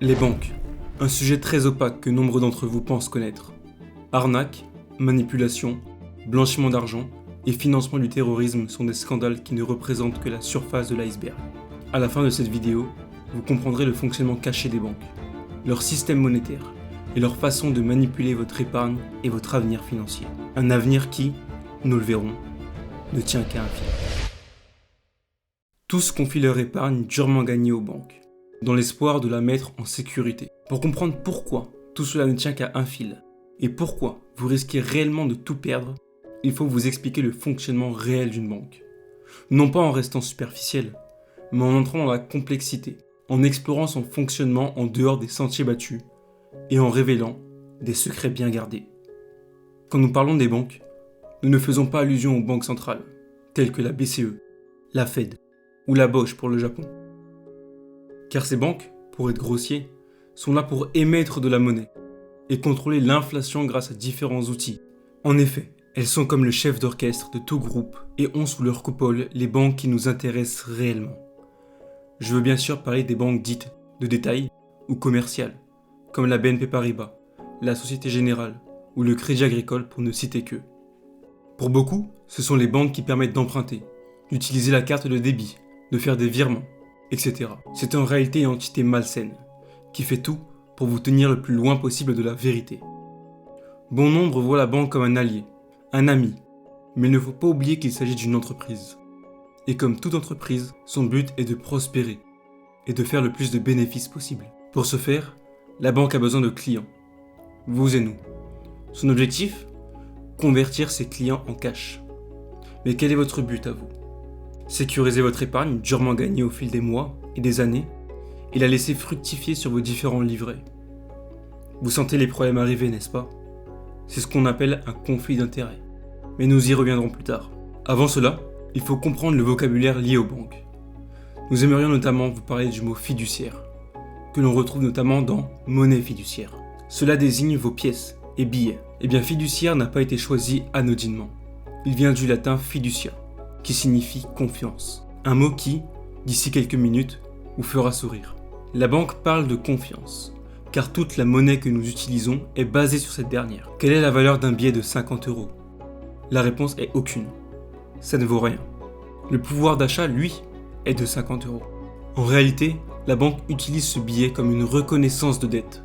Les banques, un sujet très opaque que nombre d'entre vous pensent connaître. Arnaque, manipulation, blanchiment d'argent et financement du terrorisme sont des scandales qui ne représentent que la surface de l'iceberg. À la fin de cette vidéo, vous comprendrez le fonctionnement caché des banques, leur système monétaire et leur façon de manipuler votre épargne et votre avenir financier. Un avenir qui, nous le verrons, ne tient qu'à un fil. Tous confient leur épargne durement gagnée aux banques, dans l'espoir de la mettre en sécurité. Pour comprendre pourquoi tout cela ne tient qu'à un fil, et pourquoi vous risquez réellement de tout perdre, il faut vous expliquer le fonctionnement réel d'une banque. Non pas en restant superficiel, mais en entrant dans la complexité, en explorant son fonctionnement en dehors des sentiers battus, et en révélant des secrets bien gardés. Quand nous parlons des banques, nous ne faisons pas allusion aux banques centrales, telles que la BCE, la Fed, ou la Bosch pour le Japon. Car ces banques, pour être grossier, sont là pour émettre de la monnaie et contrôler l'inflation grâce à différents outils. En effet, elles sont comme le chef d'orchestre de tout groupe et ont sous leur coupole les banques qui nous intéressent réellement. Je veux bien sûr parler des banques dites de détail ou commerciales, comme la BNP Paribas, la Société Générale ou le Crédit Agricole pour ne citer qu'eux. Pour beaucoup, ce sont les banques qui permettent d'emprunter, d'utiliser la carte de débit, de faire des virements, etc. C'est en réalité une entité malsaine, qui fait tout pour vous tenir le plus loin possible de la vérité. Bon nombre voient la banque comme un allié, un ami, mais il ne faut pas oublier qu'il s'agit d'une entreprise. Et comme toute entreprise, son but est de prospérer et de faire le plus de bénéfices possible. Pour ce faire, la banque a besoin de clients, vous et nous. Son objectif ? Convertir ses clients en cash. Mais quel est votre but à vous ? Sécuriser votre épargne durement gagnée au fil des mois et des années et la laisser fructifier sur vos différents livrets. Vous sentez les problèmes arriver, n'est-ce pas ? C'est ce qu'on appelle un conflit d'intérêts. Mais nous y reviendrons plus tard. Avant cela, il faut comprendre le vocabulaire lié aux banques. Nous aimerions notamment vous parler du mot fiduciaire, que l'on retrouve notamment dans monnaie fiduciaire. Cela désigne vos pièces et billets. Eh bien, fiduciaire n'a pas été choisi anodinement. Il vient du latin fiducia, qui signifie confiance. Un mot qui, d'ici quelques minutes, vous fera sourire. La banque parle de confiance, car toute la monnaie que nous utilisons est basée sur cette dernière. Quelle est la valeur d'un billet de 50 €? La réponse est aucune. Ça ne vaut rien. Le pouvoir d'achat, lui, est de 50 €. En réalité, la banque utilise ce billet comme une reconnaissance de dette.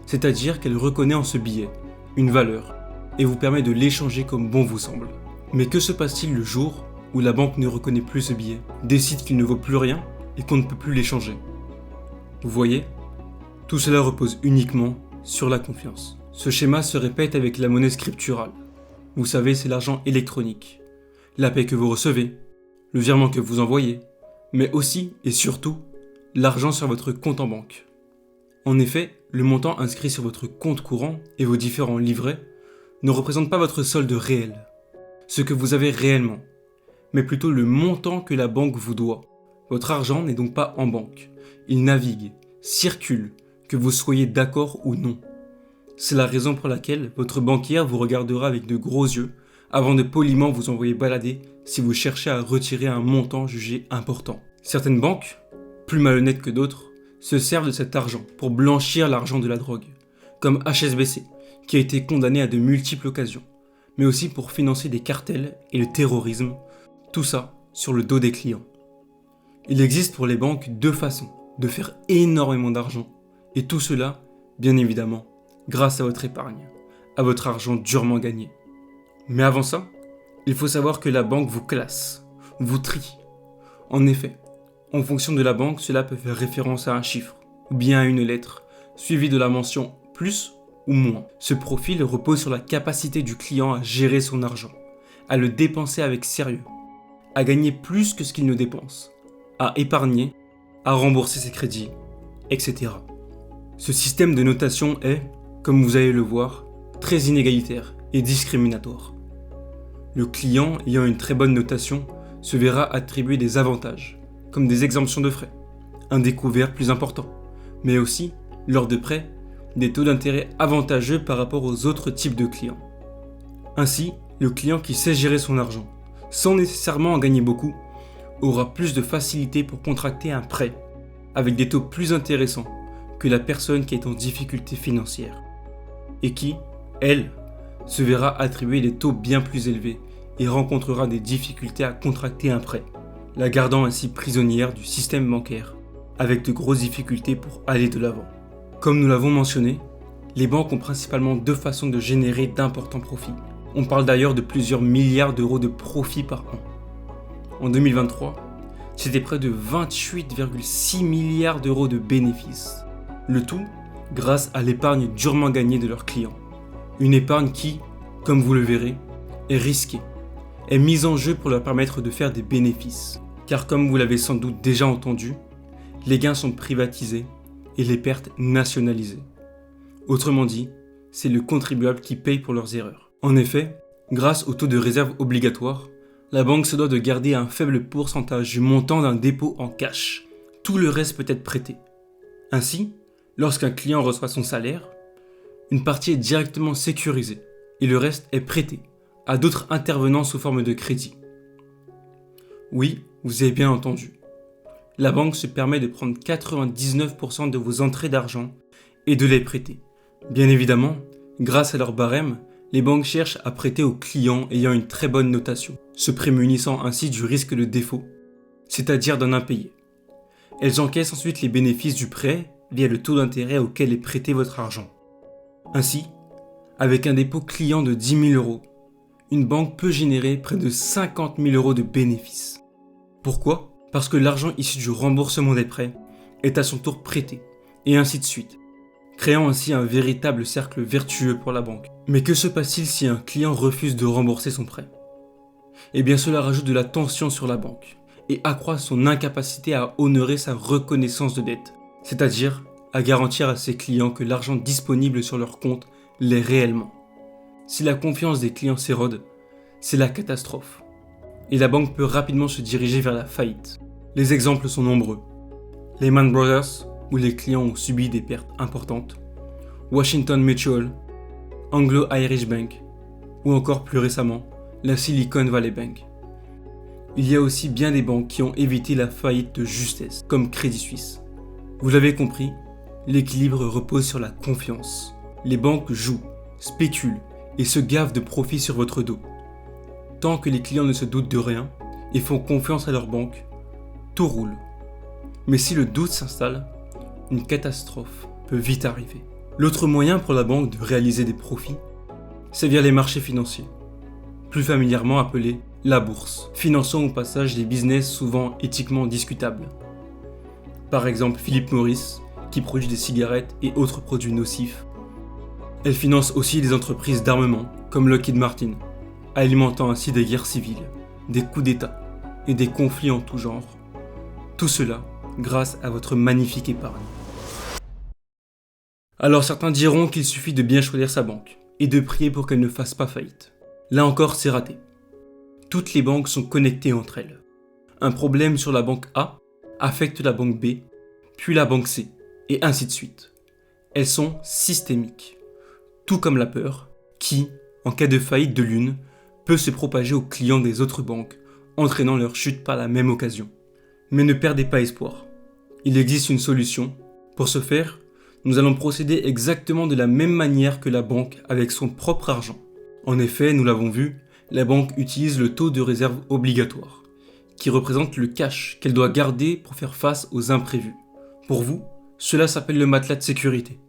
C'est-à-dire qu'elle reconnaît en ce billet une valeur et vous permet de l'échanger comme bon vous semble. Mais que se passe-t-il le jour où la banque ne reconnaît plus ce billet, décide qu'il ne vaut plus rien et qu'on ne peut plus l'échanger? Vous voyez ? Tout cela repose uniquement sur la confiance. Ce schéma se répète avec la monnaie scripturale. Vous savez, c'est l'argent électronique, la paie que vous recevez, le virement que vous envoyez, mais aussi et surtout l'argent sur votre compte en banque. En effet, le montant inscrit sur votre compte courant et vos différents livrets ne représente pas votre solde réel, ce que vous avez réellement, mais plutôt le montant que la banque vous doit. Votre argent n'est donc pas en banque. Il navigue, circule, que vous soyez d'accord ou non. C'est la raison pour laquelle votre banquière vous regardera avec de gros yeux avant de poliment vous envoyer balader si vous cherchez à retirer un montant jugé important. Certaines banques, plus malhonnêtes que d'autres, se servent de cet argent pour blanchir l'argent de la drogue, comme HSBC, qui a été condamné à de multiples occasions, mais aussi pour financer des cartels et le terrorisme, tout ça sur le dos des clients. Il existe pour les banques deux façons de faire énormément d'argent, et tout cela, bien évidemment, grâce à votre épargne, à votre argent durement gagné. Mais avant ça, il faut savoir que la banque vous classe, vous trie. En effet, en fonction de la banque, cela peut faire référence à un chiffre, ou bien à une lettre, suivie de la mention plus ou moins. Ce profil repose sur la capacité du client à gérer son argent, à le dépenser avec sérieux, à gagner plus que ce qu'il ne dépense, à épargner, à rembourser ses crédits, etc. Ce système de notation est, comme vous allez le voir, très inégalitaire et discriminatoire. Le client ayant une très bonne notation se verra attribuer des avantages, comme des exemptions de frais, un découvert plus important, mais aussi, lors de prêts, des taux d'intérêt avantageux par rapport aux autres types de clients. Ainsi, le client qui sait gérer son argent, sans nécessairement en gagner beaucoup, aura plus de facilité pour contracter un prêt, avec des taux plus intéressants, que la personne qui est en difficulté financière et qui, elle, se verra attribuer des taux bien plus élevés et rencontrera des difficultés à contracter un prêt, la gardant ainsi prisonnière du système bancaire, avec de grosses difficultés pour aller de l'avant. Comme nous l'avons mentionné, les banques ont principalement deux façons de générer d'importants profits. On parle d'ailleurs de plusieurs milliards d'euros de profits par an. En 2023, c'était près de 28,6 milliards d'euros de bénéfices. Le tout grâce à l'épargne durement gagnée de leurs clients. Une épargne qui, comme vous le verrez, est risquée, est mise en jeu pour leur permettre de faire des bénéfices. Car comme vous l'avez sans doute déjà entendu, les gains sont privatisés et les pertes nationalisées. Autrement dit, c'est le contribuable qui paye pour leurs erreurs. En effet, grâce au taux de réserve obligatoire, la banque se doit de garder un faible pourcentage du montant d'un dépôt en cash. Tout le reste peut être prêté. Ainsi, lorsqu'un client reçoit son salaire, une partie est directement sécurisée et le reste est prêté à d'autres intervenants sous forme de crédit. Oui, vous avez bien entendu. La banque se permet de prendre 99% de vos entrées d'argent et de les prêter. Bien évidemment, grâce à leur barème, les banques cherchent à prêter aux clients ayant une très bonne notation, se prémunissant ainsi du risque de défaut, c'est-à-dire d'un impayé. Elles encaissent ensuite les bénéfices du prêt via le taux d'intérêt auquel est prêté votre argent. Ainsi, avec un dépôt client de 10 000 euros, une banque peut générer près de 50 000 euros de bénéfices. Pourquoi ? Parce que l'argent issu du remboursement des prêts est à son tour prêté, et ainsi de suite, créant ainsi un véritable cercle vertueux pour la banque. Mais que se passe-t-il si un client refuse de rembourser son prêt ? Eh bien cela rajoute de la tension sur la banque, et accroît son incapacité à honorer sa reconnaissance de dette, c'est-à-dire à garantir à ses clients que l'argent disponible sur leur compte l'est réellement. Si la confiance des clients s'érode, c'est la catastrophe, et la banque peut rapidement se diriger vers la faillite. Les exemples sont nombreux. Lehman Brothers, où les clients ont subi des pertes importantes, Washington Mutual, Anglo-Irish Bank, ou encore plus récemment, la Silicon Valley Bank. Il y a aussi bien des banques qui ont évité la faillite de justesse, comme Crédit Suisse. Vous l'avez compris, l'équilibre repose sur la confiance. Les banques jouent, spéculent et se gavent de profits sur votre dos. Tant que les clients ne se doutent de rien et font confiance à leur banque, tout roule. Mais si le doute s'installe, une catastrophe peut vite arriver. L'autre moyen pour la banque de réaliser des profits, c'est via les marchés financiers, plus familièrement appelés la bourse, finançant au passage des business souvent éthiquement discutables. Par exemple Philip Morris, qui produit des cigarettes et autres produits nocifs. Elle finance aussi des entreprises d'armement, comme Lockheed Martin, alimentant ainsi des guerres civiles, des coups d'État et des conflits en tout genre. Tout cela grâce à votre magnifique épargne. Alors certains diront qu'il suffit de bien choisir sa banque et de prier pour qu'elle ne fasse pas faillite. Là encore, c'est raté. Toutes les banques sont connectées entre elles. Un problème sur la banque A affecte la banque B, puis la banque C, et ainsi de suite. Elles sont systémiques, tout comme la peur, qui, en cas de faillite de l'une, peut se propager aux clients des autres banques, entraînant leur chute par la même occasion. Mais ne perdez pas espoir. Il existe une solution. Pour ce faire, nous allons procéder exactement de la même manière que la banque avec son propre argent. En effet, nous l'avons vu, la banque utilise le taux de réserve obligatoire, qui représente le cash qu'elle doit garder pour faire face aux imprévus. Pour vous, cela s'appelle le matelas de sécurité.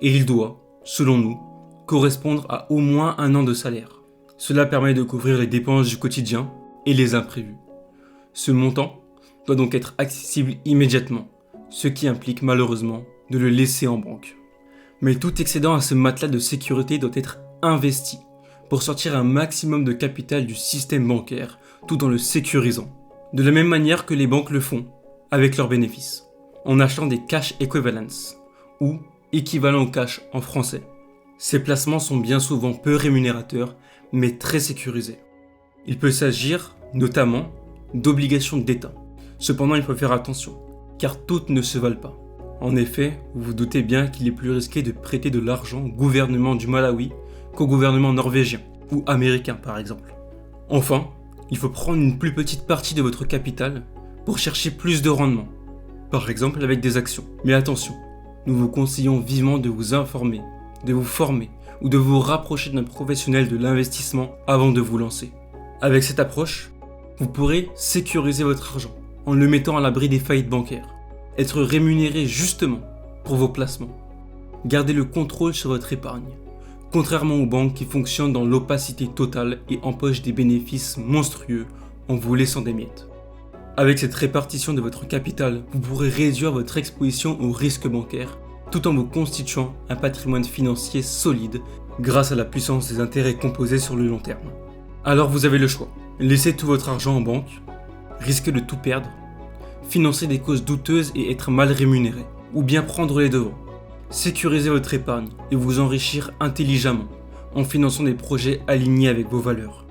Et il doit, selon nous, correspondre à au moins 1 an de salaire. Cela permet de couvrir les dépenses du quotidien et les imprévus. Ce montant doit donc être accessible immédiatement, ce qui implique malheureusement de le laisser en banque. Mais tout excédent à ce matelas de sécurité doit être investi pour sortir un maximum de capital du système bancaire tout en le sécurisant. De la même manière que les banques le font avec leurs bénéfices, en achetant des cash equivalents, ou équivalents au cash en français. Ces placements sont bien souvent peu rémunérateurs, mais très sécurisés. Il peut s'agir, notamment, d'obligations d'État. Cependant, il faut faire attention, car toutes ne se valent pas. En effet, vous vous doutez bien qu'il est plus risqué de prêter de l'argent au gouvernement du Malawi qu'au gouvernement norvégien, ou américain par exemple. Enfin, il faut prendre une plus petite partie de votre capital pour chercher plus de rendement, par exemple avec des actions. Mais attention, nous vous conseillons vivement de vous informer, de vous former ou de vous rapprocher d'un professionnel de l'investissement avant de vous lancer. Avec cette approche, vous pourrez sécuriser votre argent en le mettant à l'abri des faillites bancaires, être rémunéré justement pour vos placements, garder le contrôle sur votre épargne, contrairement aux banques qui fonctionnent dans l'opacité totale et empochent des bénéfices monstrueux en vous laissant des miettes. Avec cette répartition de votre capital, vous pourrez réduire votre exposition au risque bancaire tout en vous constituant un patrimoine financier solide grâce à la puissance des intérêts composés sur le long terme. Alors vous avez le choix. Laissez tout votre argent en banque, risquer de tout perdre, financer des causes douteuses et être mal rémunéré, ou bien prendre les devants, sécuriser votre épargne et vous enrichir intelligemment en finançant des projets alignés avec vos valeurs.